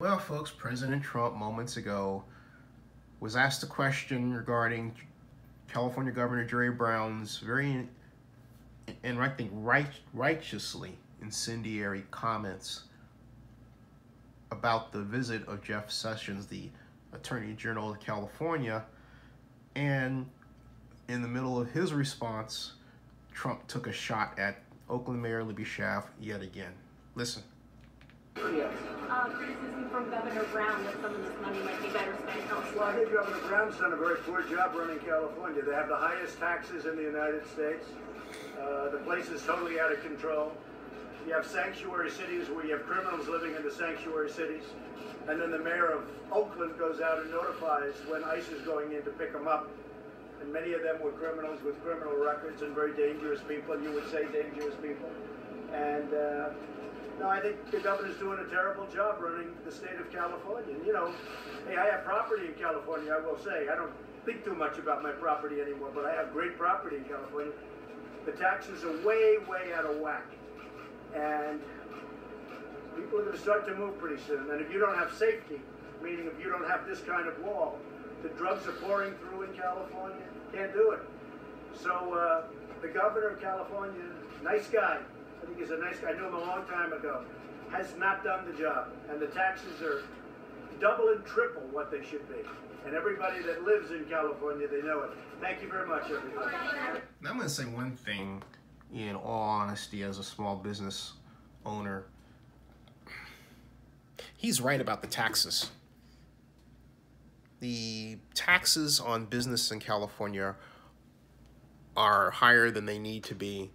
Well, folks, President Trump moments ago was asked a question regarding California Governor Jerry Brown's very, and I think righteously incendiary comments about the visit of Jeff Sessions, the Attorney General of California. And in the middle of his response, Trump took a shot at Oakland Mayor Libby Schaaf yet again. Listen. Criticism from Governor Brown that some of this money might be better spent elsewhere. Well, I think Governor Brown's done a very poor job running California. They have the highest taxes in the United States. The place is totally out of control. You have sanctuary cities where you have criminals living in the sanctuary cities. And then the mayor of Oakland goes out and notifies when ICE is going in to pick them up. And many of them were criminals with criminal records and very dangerous people. You would say dangerous people. And no, I think the governor's doing a terrible job running the state of California. And, you know, hey, I have property in California, I will say. I don't think too much about my property anymore, but I have great property in California. The taxes are way, way out of whack. And people are going to start to move pretty soon. And if you don't have safety, meaning if you don't have this kind of wall, the drugs are pouring through in California. Can't do it. So the governor of California, nice guy. I think he's a nice guy. I knew him a long time ago. Has not done the job. And the taxes are double and triple what they should be. And everybody that lives in California, they know it. Thank you very much, everybody. Now I'm going to say one thing in all honesty as a small business owner. He's right about the taxes. The taxes on business in California are higher than they need to be.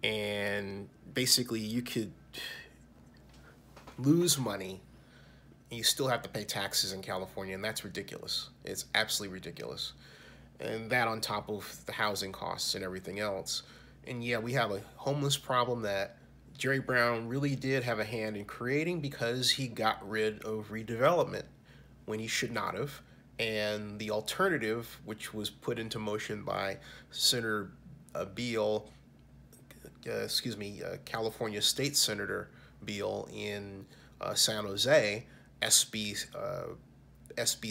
And basically you could lose money and you still have to pay taxes in California, and that's ridiculous. It's absolutely ridiculous. And that on top of the housing costs and everything else. And yeah, we have a homeless problem that Jerry Brown really did have a hand in creating because he got rid of redevelopment when he should not have. And the alternative, which was put into motion by Senator Beal, California State Senator Beal in San Jose, SB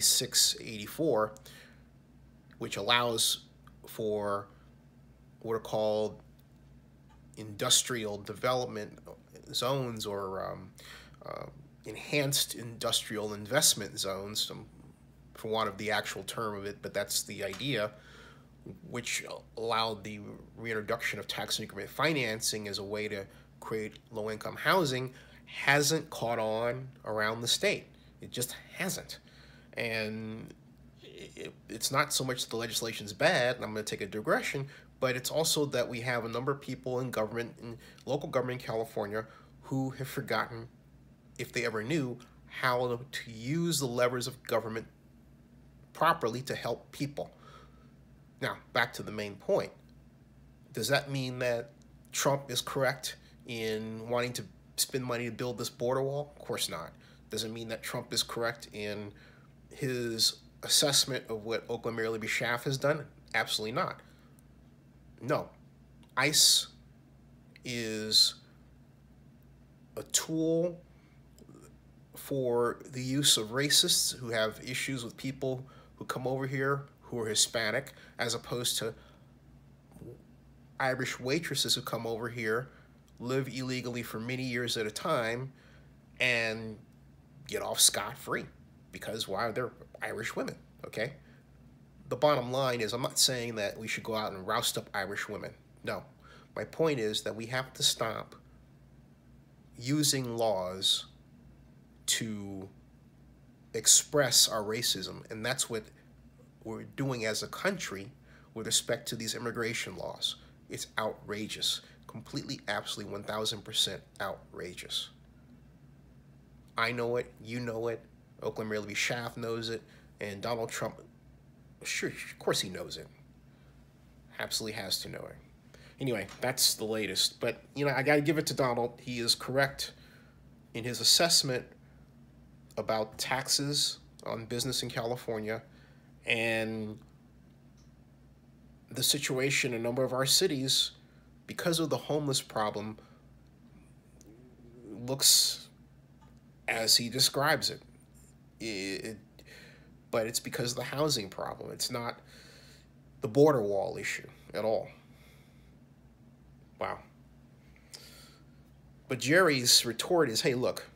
684, which allows for what are called industrial development zones or enhanced industrial investment zones, for want of the actual term of it, but that's the idea, which allowed the reintroduction of tax increment financing as a way to create low-income housing, hasn't caught on around the state. It just hasn't. And it's not so much the legislation's bad, and I'm going to take a digression, but it's also that we have a number of people in government, in local government in California, who have forgotten, if they ever knew, how to use the levers of government properly to help people. Now, back to the main point. Does that mean that Trump is correct in wanting to spend money to build this border wall? Of course not. Does it mean that Trump is correct in his assessment of what Oakland Mayor Libby Schaaf has done? Absolutely not. No. ICE is a tool for the use of racists who have issues with people who come over here who are Hispanic, as opposed to Irish waitresses who come over here, live illegally for many years at a time, and get off scot-free. Because why? They're Irish women, okay? The bottom line is, I'm not saying that we should go out and roust up Irish women. No. My point is that we have to stop using laws to express our racism, and that's what we're doing as a country with respect to these immigration laws. It's outrageous. Completely, absolutely, 1,000% outrageous. I know it, you know it, Oakland Mayor Libby Schaaf knows it, and Donald Trump, sure, of course he knows it. Absolutely has to know it. Anyway, that's the latest. But, you know, I gotta give it to Donald. He is correct in his assessment about taxes on business in California and the situation in a number of our cities because of the homeless problem looks as he describes it. But it's because of the housing problem. It's not the border wall issue at all. Wow. But Jerry's retort is, hey, look,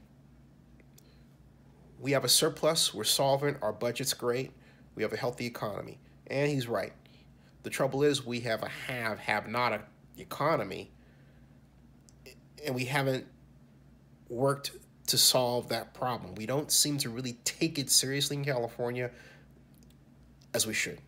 we have a surplus, we're solvent, our budget's great, we have a healthy economy. And he's right. The trouble is we have a have-not economy, and we haven't worked to solve that problem. We don't seem to really take it seriously in California as we should.